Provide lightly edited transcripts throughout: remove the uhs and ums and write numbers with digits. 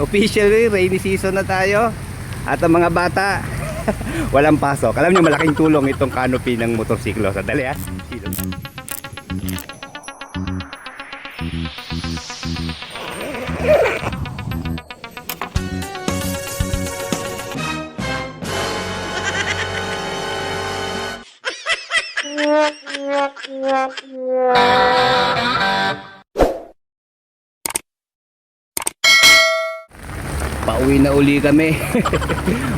officially rainy season na tayo. At ang mga bata walang pasok. Alam niyo malaking tulong itong canopy ng motorsiklo. Sandali ha. Pauwi na uli kami.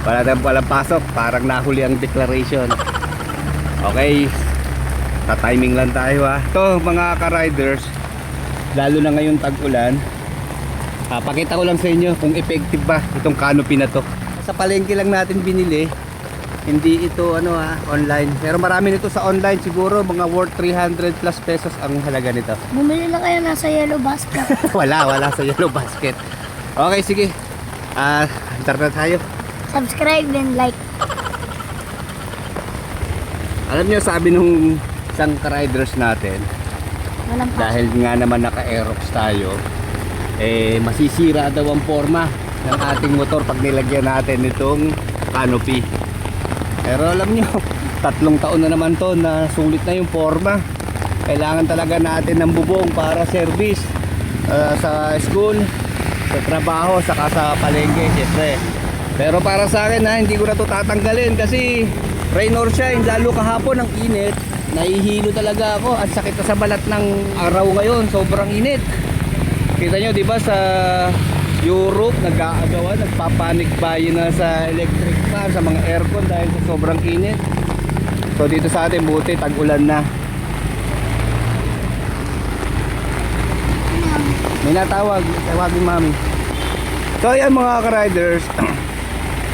Wala tayong walang pasok. Parang nahuli ang declaration. Okay, ta-timing lang tayo ha. Ito mga ka-riders, lalo na ngayong tag-ulan, pakita ko lang sa inyo kung effective ba itong canopy na to. Sa palengke lang natin binili. Hindi ito online. Pero marami nito sa online. Siguro mga worth 300 plus pesos ang halaga nito. Bumili na kayo nasa yellow basket. Wala sa yellow basket. Okay, sige. Start na tayo. Subscribe and like. Alam niyo, sabi nung isang riders natin, Walang pasok. dahil nga naman naka-aerox tayo, masisira daw ang forma ng ating motor pag nilagyan natin itong canopy. Pero alam niyo, 3 taon na naman to na sulit na yung forma. Kailangan talaga natin ng bubong para service sa school, sa trabaho, saka sa palengke, syempre. Pero para sa akin hindi ko na to tatanggalin kasi rain or shine, lalo kahapon ang init, nahihilo talaga ako at sakit na sa balat ng araw ngayon, sobrang init. Kita nyo diba sa Europe, nag-aagawan, nagpapanik buy na sa electric fan, sa mga aircon dahil sa sobrang init. So dito sa atin buti, tag-ulan na. May natawag, tawagin mami. So ayan mga ka-riders,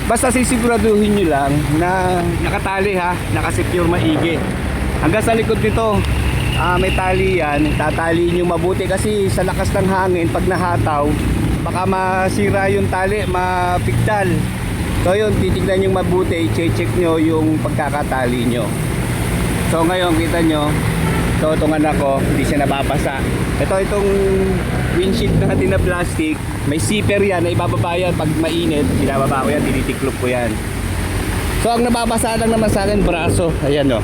basta sisiguraduhin nyo lang na nakatali ha, nakasecure maigi. Hanggang sa likod nito, may tali yan, tatali nyo mabuti kasi sa lakas ng hangin, pag nahataw, baka masira yung tali, mapigtal. So yun, titignan nyo mabuti, i-check nyo yung pagkakatali nyo. So ngayon, kita nyo, itong anak ko, hindi siya nababasa. Itong windshield natin na plastic, may zipper yan na ibababa yan pag mainit, binababa ko yan, tinitiklop ko yan. So ang nababasa lang naman sa akin, braso, ayan o.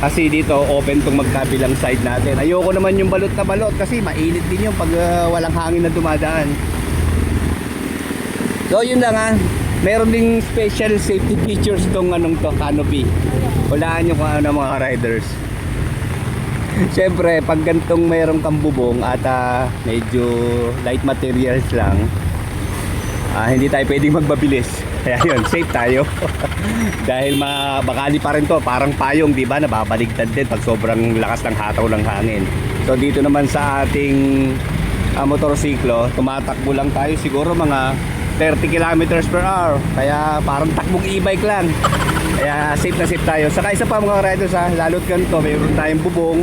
Kasi dito open tong magkabilang side natin. Ayoko naman yung balot na balot kasi mainit din yung pag walang hangin na dumadaan. So yun lang ha. Meron ding special safety features tong canopy. Walaan nyo kung ano mga riders. Siyempre pag gantong mayroong kang bubong at medyo light materials lang, hindi tayo pwedeng magbabilis. Kaya yun, safe tayo. Dahil mabakali pa rin to, parang payong, di ba? Nababaligtad din pag sobrang lakas ng hataw ng hangin. So dito naman sa ating motorsiklo, tumatakbo lang tayo siguro mga 30 kilometers per hour. Kaya parang takbong e-bike lang. Kaya safe na safe tayo. Saka isa pa mga riders lalo't ganito, mayroon tayong bubong,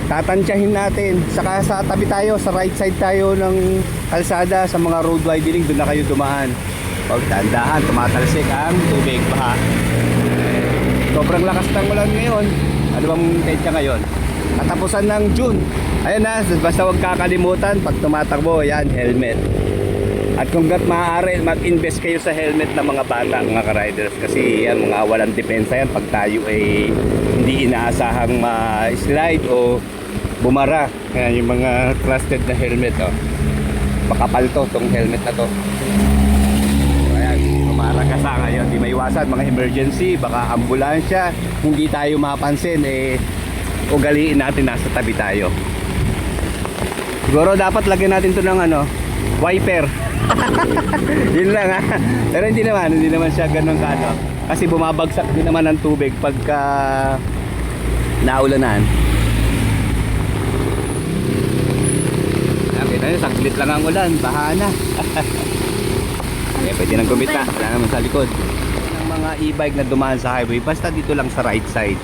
tatansyahin natin. Saka sa tabi tayo, sa right side tayo ng kalsada, sa mga road widening, doon na kayo dumaan. Pag dahan, tumatalsik ang tubig, baha. Sobrang lakas ng ulan ngayon. Ano bang petsa ngayon? Katapusan ng June. Ayun na, basta huwag kakalimutan pag tumatakbo, yan, helmet. At kung maaari, mag-invest kayo sa helmet ng mga bata, mga ka-riders. Kasi yan, mga walang depensa yan pag tayo ay hindi inaasahang ma-slide o bumara. Yan, yung mga trusted na helmet. Makapal to, tong helmet na to. Maragasa ngayon, di maiwasan mga emergency, baka ambulansya, hindi tayo mapansin, ugaliin natin nasa tabi tayo. Siguro dapat lagyan natin to ng wiper. Yun lang ha. Pero hindi naman siya ganun kasi bumabagsak din naman ng tubig pagka naulanan. Nakita nyo, saglit lang ang ulan, baha na. Pwede nang gumita, wala naman sa likod ng mga e-bike na dumaan sa highway, basta dito lang sa right side.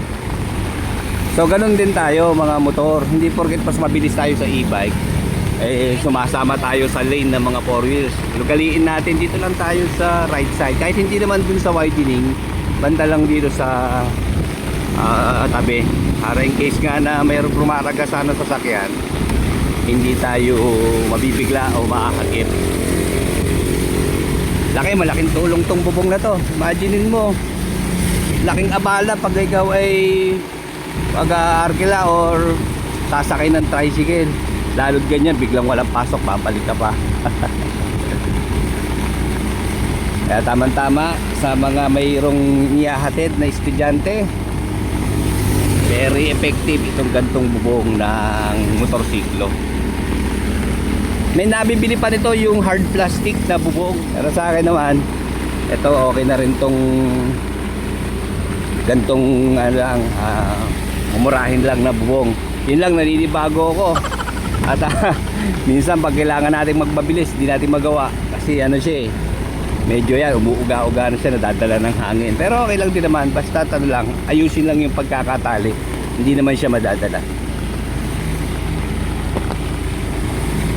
So ganun din tayo mga motor, hindi porket mas mabilis tayo sa e-bike sumasama tayo sa lane ng mga 4 wheels. Lugaliin natin, dito lang tayo sa right side, kahit hindi naman dun sa widening, banda lang dito sa tabi, para in case nga na mayroong rumaragas sa sasakyan, hindi tayo mabibigla o maahagip. Malaking tulong tong bubong na to. Imaginein mo, laking abala pag ikaw ay pag-arkila or sasakay ng tricycle. Lalo't ganyan, biglang walang pasok, babalik ka pa. Kaya tamang-tama sa mga mayroong ihahatid na estudyante, very effective itong gantong bubong ng motorsiklo. May nabibili pa nito yung hard plastic na bubong. Pero sa akin naman, ito okay na rin tong gantong umurahin lang na bubong. Yun lang, naninibago ako. At minsan pag kailangan natin magbabilis, hindi natin magawa. Kasi ano siya eh, medyo yan, umuuga-uga na siya, nadadala ng hangin. Pero okay lang din naman, basta lang, ayusin lang yung pagkakatali. Hindi naman siya madadala.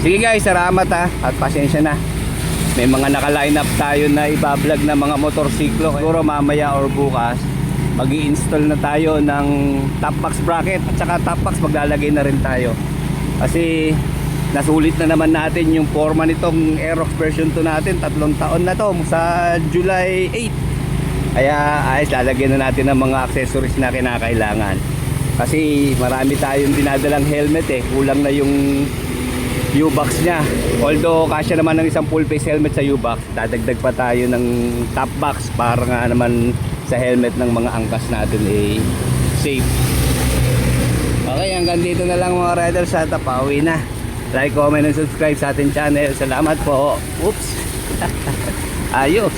Sige guys, salamat at pasensya na. May mga naka-line up tayo na ibablog na mga motorsiklo. Siguro mamaya or bukas, mag-i-install na tayo ng top box bracket at saka top box maglalagay na rin tayo. Kasi nasulit na naman natin yung forma nitong Aerox version 2 natin. 3 taon na to, sa July 8. Kaya ayos, lalagyan na natin ng mga accessories na kinakailangan. Kasi marami tayong dinadalang helmet eh. Kulang na yung U-box niya. Although kasya naman ng isang full face helmet sa U-box, dadagdag pa tayo ng top box para nga naman sa helmet ng mga angkas natin eh safe. Okay, hanggang dito na lang mga riders at pauwi na. Like, comment, and subscribe sa ating channel. Salamat po. Oops. Ayos.